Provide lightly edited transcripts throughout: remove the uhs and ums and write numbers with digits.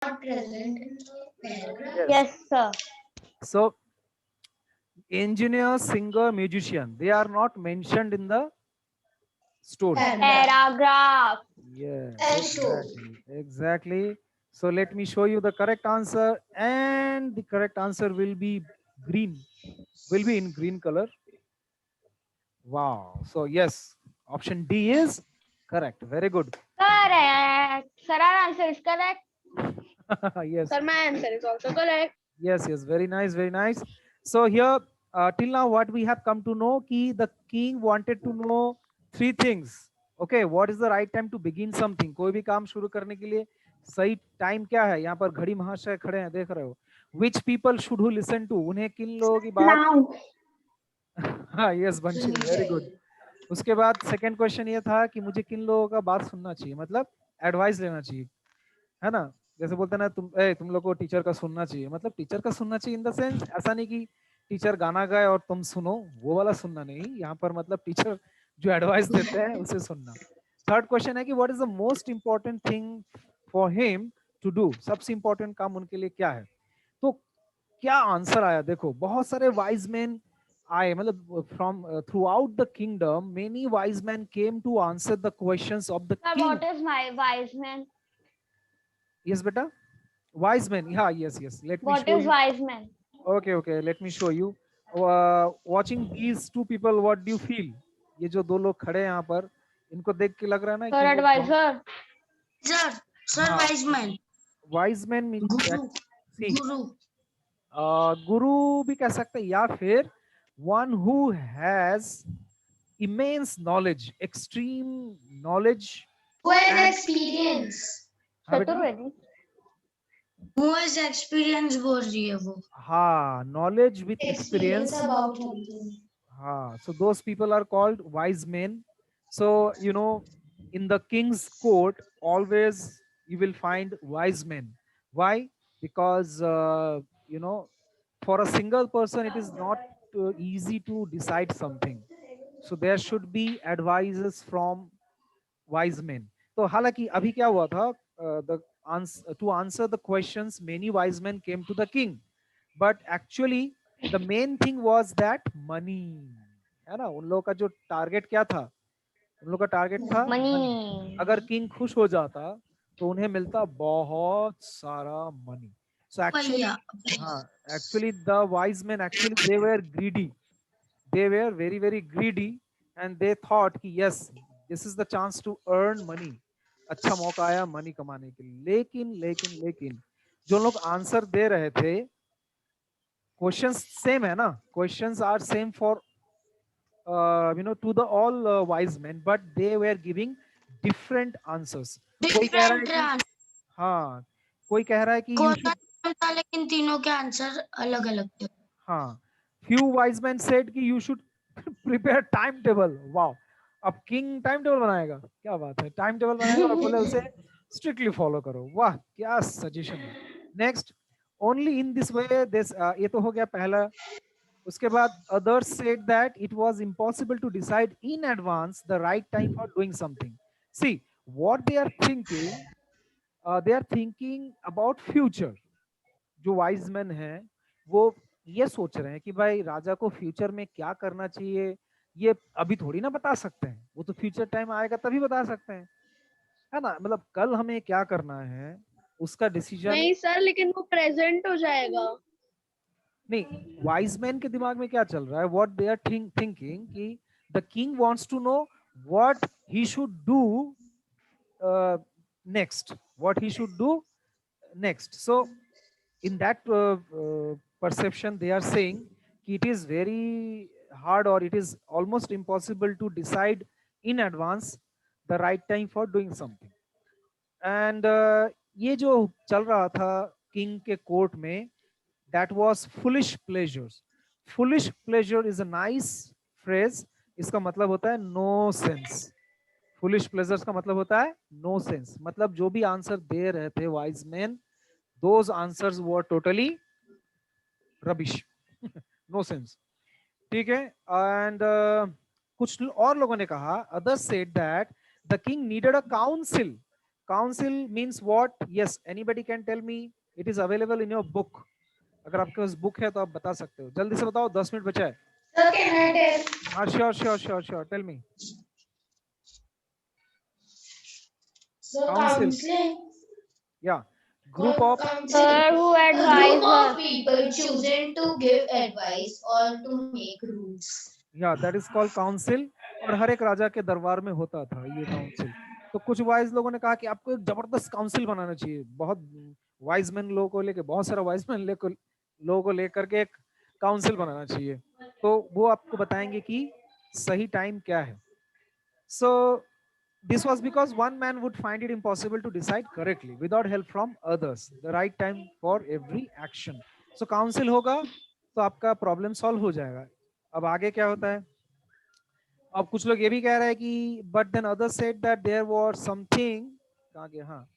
not present in the paragraph. Yes. Yes, sir. So engineer, singer, musician, they are not mentioned in the story. Paragraph. Paragraph. Yes, And story. exactly. So let me show you the correct answer, and the correct answer will be green, will be in green color. Wow. So yes, option D is correct. Very good. Correct. Sir, our answer is correct. Yes, Sir, my answer is also correct. yes. Very nice, very nice. So here, till now, what we have come to know, ki the king wanted to know three things. Okay, what is the right time to begin something? कोई भी काम शुरू करने के लिए सही time क्या है? यहाँ पर घड़ी महाशय खड़े हैं, देख रहे हो. Which people should who listen to? उन्हें किन लोगों की बात? Now. हाँ, yes, बंशिल, very good. उसके बाद सेकंड क्वेश्चन ये था कि मुझे किन लोगों का बात सुनना चाहिए, मतलब एडवाइस लेना चाहिए, है ना? जैसे बोलते हैं ना, तुम लोग को टीचर का सुनना चाहिए, मतलब टीचर का सुनना चाहिए इन द सेंस ऐसा नहीं कि टीचर गाना गाए और तुम सुनो, वो वाला सुनना नहीं, यहाँ पर मतलब टीचर जो एडवाइस देते हैं उसे सुनना. थर्ड क्वेश्चन है कि what is the most important thing for him to do, सबसे इंपॉर्टेंट काम उनके लिए क्या है. तो क्या आंसर आया देखो, बहुत सारे वाइज मैन आए, मतलब from throughout the kingdom many wise man came to answer the questions of the Sir, king. what is my wise man? Yes बेटा, wise men, yeah, yes, let me What show is you. wise man? Okay, let me show you. Watching these two people, what do you feel? ये जो दो लोग खड़े हैं यहाँ पर, इनको देख के लग रहा है ना Sir, कि ये advisor. Sir, हाँ, wise man. wise men means Guru. see, Guru. गुरु भी कह सकते हैं, या फिर one who has immense knowledge, extreme knowledge. Who has And experience? हाँ बेटा, Chaturvedi. Who has experience बोल रही है वो. हाँ, knowledge with Experience experience. about something. So those people are called wise men. So in the king's court, always you will find wise men. Why? Because for a single person, it is not easy to decide something. So there should be advices from wise men. तो हालांकि अभी क्या हुआ था, the answer to answer the questions, many wise men came to the king, but actually the main thing was that money, है ना? उन लोगों का जो टारगेट क्या था, उन लोगों का टारगेट था मनी. Money. अगर किंग खुश हो जाता तो उन्हें मिलता बहुत सारा मनी. सो एक्चुअली, पैया. हाँ, actually the wise man actually they were greedy, they were very very greedy, and they thought कि yes, this is the chance to earn money, अच्छा मौका आया मनी कमाने के लिए. लेकिन जो लोग आंसर दे रहे थे, क्वेश्चंस सेम है ना, questions are same for to the all wise men, but they were giving different answers. कोई कह रहा है Different कि answer. हाँ, कोई कह रहा है कि you should, था लेकिन तीनों के आंसर अलग अलग थे. हाँ, few wise men said कि you should prepare timetable. Wow, अब किंग टाइम टेबल बनाएगा, क्या बात है, टाइम टेबल बनाएगा और बोले उसे स्ट्रिक्टली फॉलो करो. वाह, क्या सजेशन है. Next, only in this way this, ये तो हो गया पहला. उसके बाद others said that it was impossible to decide in advance the right time for doing something. See what they are thinking, they are thinking about future. जो wise man हैं वो ये सोच रहे हैं कि भाई राजा को फ्यूचर में क्या करना चाहिए, ये अभी थोड़ी ना बता सकते हैं, वो तो फ्यूचर टाइम आएगा तभी बता सकते हैं, है ना? मतलब कल हमें क्या करना है उसका डिसीजन नहीं सर, लेकिन वो प्रेजेंट हो जाएगा. नहीं. वाइज मैन के दिमाग में क्या चल रहा है, व्हाट दे आर थिंकिंग कि the king wants to know what he should do next, what he should do next. So in that perception they are saying it is very hard, or it is almost impossible to decide in advance the right time for doing something. And ये जो चल रहा था king के court में, that was foolish pleasures. Foolish pleasure is a nice phrase. इसका मतलब होता है no sense. Foolish pleasures का मतलब होता है no sense, मतलब जो भी आंसर दे रहे थे wise men, those answers were totally rubbish. No sense. ठीक है. And कुछ और लोगों ने कहा, others said that the king needed a council. council means what? Yes, anybody can tell me. It is available in your book. अगर आपके पास book है तो आप बता सकते हो, जल्दी से बताओ, 10 मिनट बचा है. Sir, can I tell? हाँ, sure, tell me. So Council. counseling. Yeah, group of Sir, who A group advised of us? people choosing to give advice or to make rules. या दैट इज कॉल्ड काउंसिल. और हर एक राजा के दरबार में होता था ये काउंसिल. तो कुछ वाइज लोगों ने कहा कि आपको एक जबरदस्त काउंसिल बनाना चाहिए, बहुत वाइज मैन लोगों को लेके, बहुत सारा वाइज मैन लोगों को लेकर के एक काउंसिल बनाना चाहिए. तो वो आपको बताएंगे कि सही टाइम क्या है. सो this was because one man would find it impossible to decide correctly without help from others the right time for every action. So council होगा तो आपका प्रॉब्लम सॉल्व हो जाएगा. अब आगे क्या होता है? अब कुछ लोग ये भी कह रहे हैं कि but then other said that there was something, कहाँ गया, हाँ,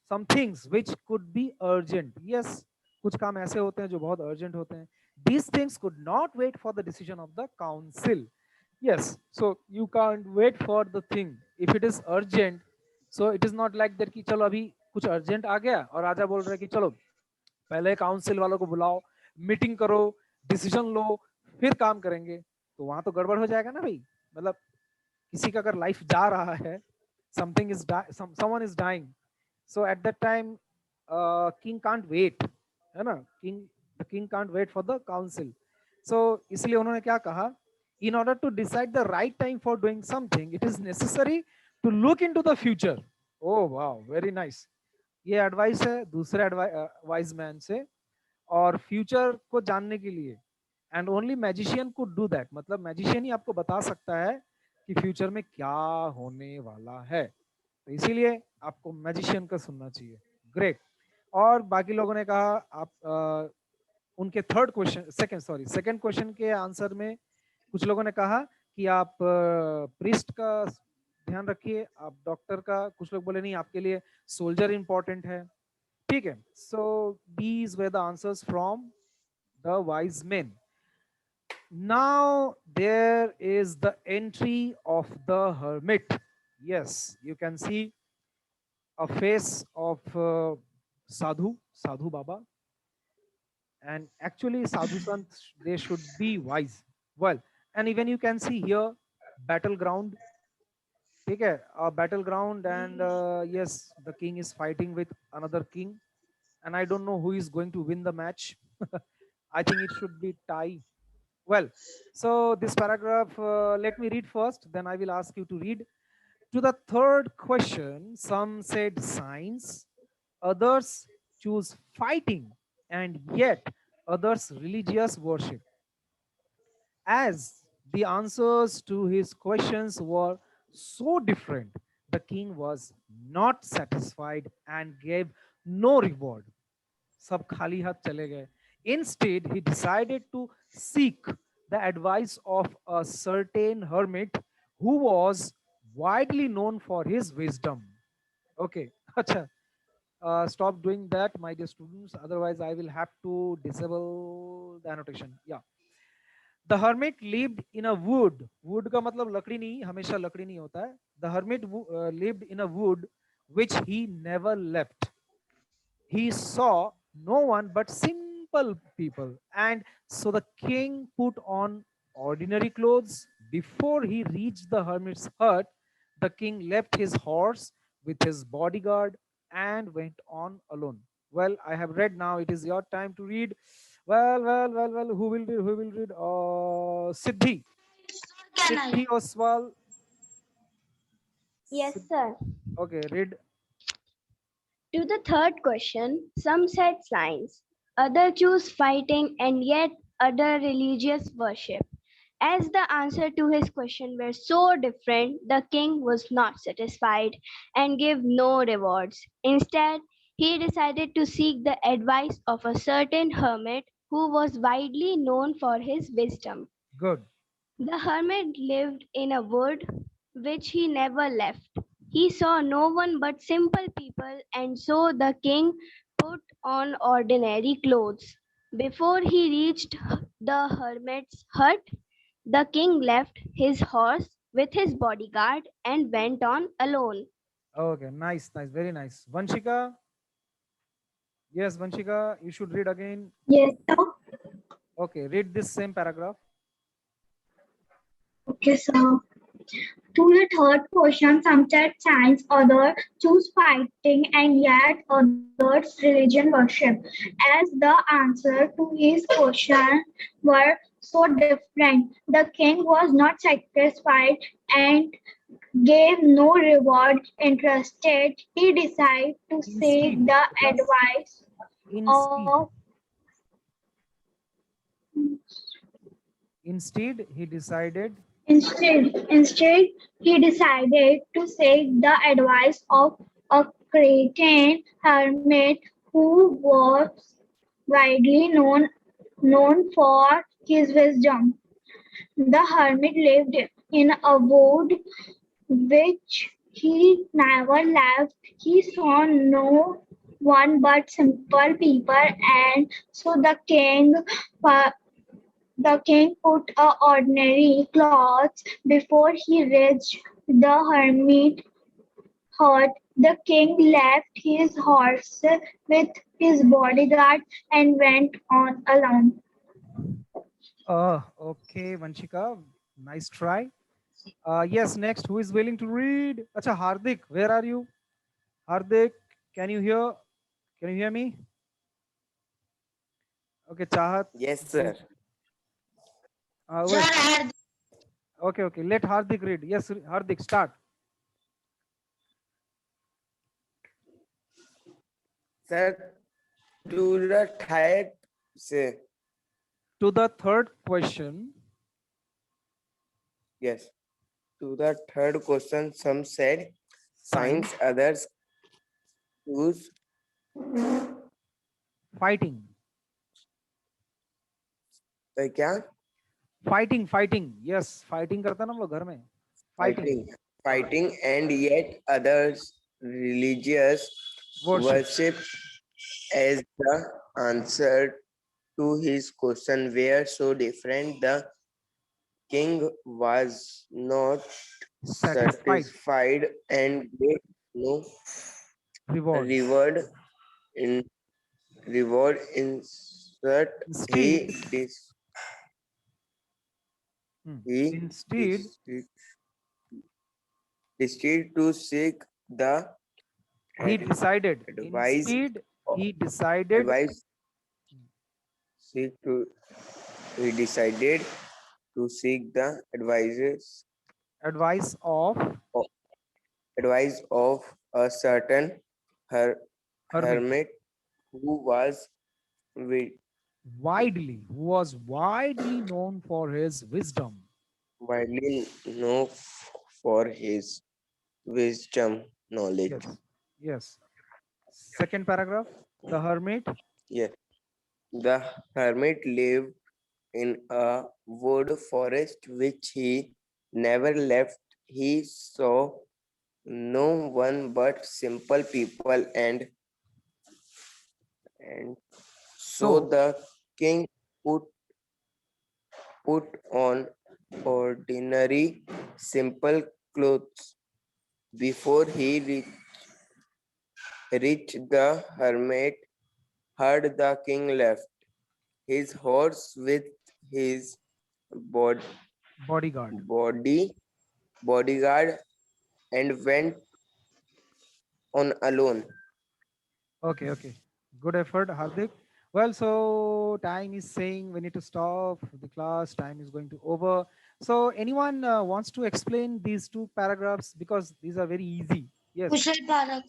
some things which could be urgent. Yes, कुछ काम ऐसे होते हैं जो बहुत अर्जेंट होते हैं. These things could not wait for the decision of the council. Yes, so you can't wait for the thing. If it is urgent, so it is not like that कि चलो अभी कुछ अर्जेंट आ गया और राजा बोल रहे कि चलो पहले काउंसिल वालों को बुलाओ, मीटिंग करो, डिसीजन लो, फिर काम करेंगे. तो वहां तो गड़बड़ हो जाएगा ना भाई. मतलब किसी का अगर लाइफ जा रहा है, something is someone is dying, so at that time king can't wait, है ना. King can't wait for the council. So इसलिए उन्होंने क्या कहा, in order to decide the right time for doing something, it is necessary to look into the future. Oh wow, very nice. ये advice है दूसरे wise man से, और future को जानने के लिए. And only magician could do that. मतलब मैजिशियन ही आपको बता सकता है कि फ्यूचर में क्या होने वाला है. तो इसीलिए आपको मैजिशियन का सुनना चाहिए. ग्रेट. और बाकी लोगों ने कहा आप उनके सेकंड क्वेश्चन के आंसर में कुछ लोगों ने कहा कि आप प्रीस्ट का ध्यान रखिए, आप डॉक्टर का. कुछ लोग बोले नहीं, आपके लिए सोल्जर इंपॉर्टेंट है. ठीक है. So these were the answers from the wise men. Now there is the entry of the hermit. Yes, you can see a face of sadhu baba. And actually sadhu sant, they should be wise. Well, and even you can see here battleground. Okay, a battleground, and yes, the king is fighting with another king, and I don't know who is going to win the match. I think it should be tie. Well, so this paragraph, let me read first, then I will ask you to read. To the third question, some said science, others choose fighting, and yet others religious worship. As the answers to his questions were so different, the king was not satisfied and gave no reward. सब खाली हाथ चले गए. Instead, he decided to seek the advice of a certain hermit who was widely known for his wisdom. Okay, अच्छा. Stop doing that, my dear students. Otherwise, I will have to disable the annotation. Yeah. The hermit lived in a wood. Wood का मतलब लकड़ी नहीं, हमेशा लकड़ी नहीं होता है. The hermit lived in a wood which he never left. He saw no one but simple people, and so the king put on ordinary clothes. Before he reached the hermit's hut, the king left his horse with his bodyguard and went on alone. Well, I have read. Now it is your time to read. Well. Who will read? Who will read? Siddhi. Can I? Siddhi Oswal. Yes, sir. Okay, read. To the third question, some said science, others choose fighting, and yet other religious worship. As the answer to his question were so different, the king was not satisfied and gave no rewards. Instead, he decided to seek the advice of a certain hermit who was widely known for his wisdom. Good. The hermit lived in a wood which he never left. He saw no one but simple people, and so the king put on ordinary clothes. Before he reached the hermit's hut, the king left his horse with his bodyguard and went on alone. Okay, nice, nice, very nice. Vanshika, yes, Vanshika, you should read again. Yes, sir. Okay, read this same paragraph. Okay, sir. To the third question, some said science, others choose fighting, and yet others religion worship. As the answer to his question were so different, the king was not satisfied and gave no reward. Interested, he decided to seek Instead, the beta, advice of instead, instead, he decided. Instead, he decided to seek the advice of a Cretan hermit who was widely known for his wisdom. The hermit lived in a wood which he never left. He saw no one but simple people, and so the king put ordinary clothes before he reached the hermit hut. The king left his horse with his bodyguard and went on alone. Okay, Vanshika, nice try. Yes, next, who is willing to read? Acha, Hardik, where are you? Hardik, can you hear? Can you hear me? Okay, Chahat. Yes, sir. Sir, Wait. I had Okay, okay. Let Hardik read. Yes, Hardik, start. Sir, to the third, say, To the third question. yes. To the third question, some said Science, science, others choose fighting. क्या? Fighting. Yes, fighting करता ना हम लोग घर में. Fighting. Fighting, and yet others religious worship as the answer to his question were so different. The king was not Satisfied. satisfied and gave no Reward. in reward instead Instead, he instead, decided to seek the he ad- decided. advice Instead, he decided. advice seek to he decided to seek the Advice of advice of a certain her, hermit. hermit who was wi- Who was widely known for his wisdom. widely known for his wisdom knowledge. Yes. Yes. Second paragraph. The hermit. Yes, the hermit lived in a wood forest which he never left. He saw no one but simple people, and so So, the king put on ordinary simple clothes before he reached the hermit hut. The king left his horse with his bod- bodyguard. bodyguard and went on alone. Okay, okay. Good effort, Hardik. Well, so time is saying we need to stop the class. Time is going to over. So anyone wants to explain these two paragraphs because these are very easy. Yes. Kushal Parak.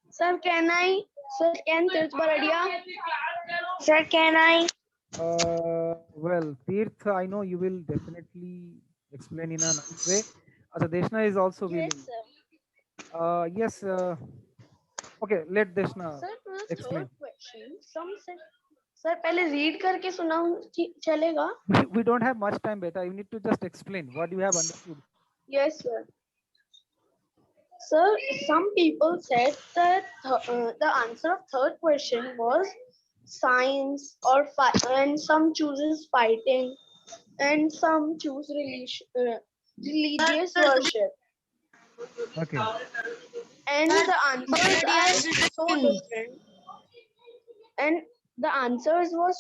Sir, can I? Sir, can Tirth Baradia? Sir, can I? Well, Tirth, I know you will definitely explain in a nice way. Deshna is also willing. Yes, sir. Yes. Okay, let Deshna Sir, to the explain. third question, some said, sir, पहले read करके सुनाऊं चलेगा? We don't have much time, beta. You need to just explain what you have understood. Yes, sir. Sir, some people said that the answer of third question was science or and some chooses fighting, and some choose religious worship. Okay. And the answers are so different. And the answers was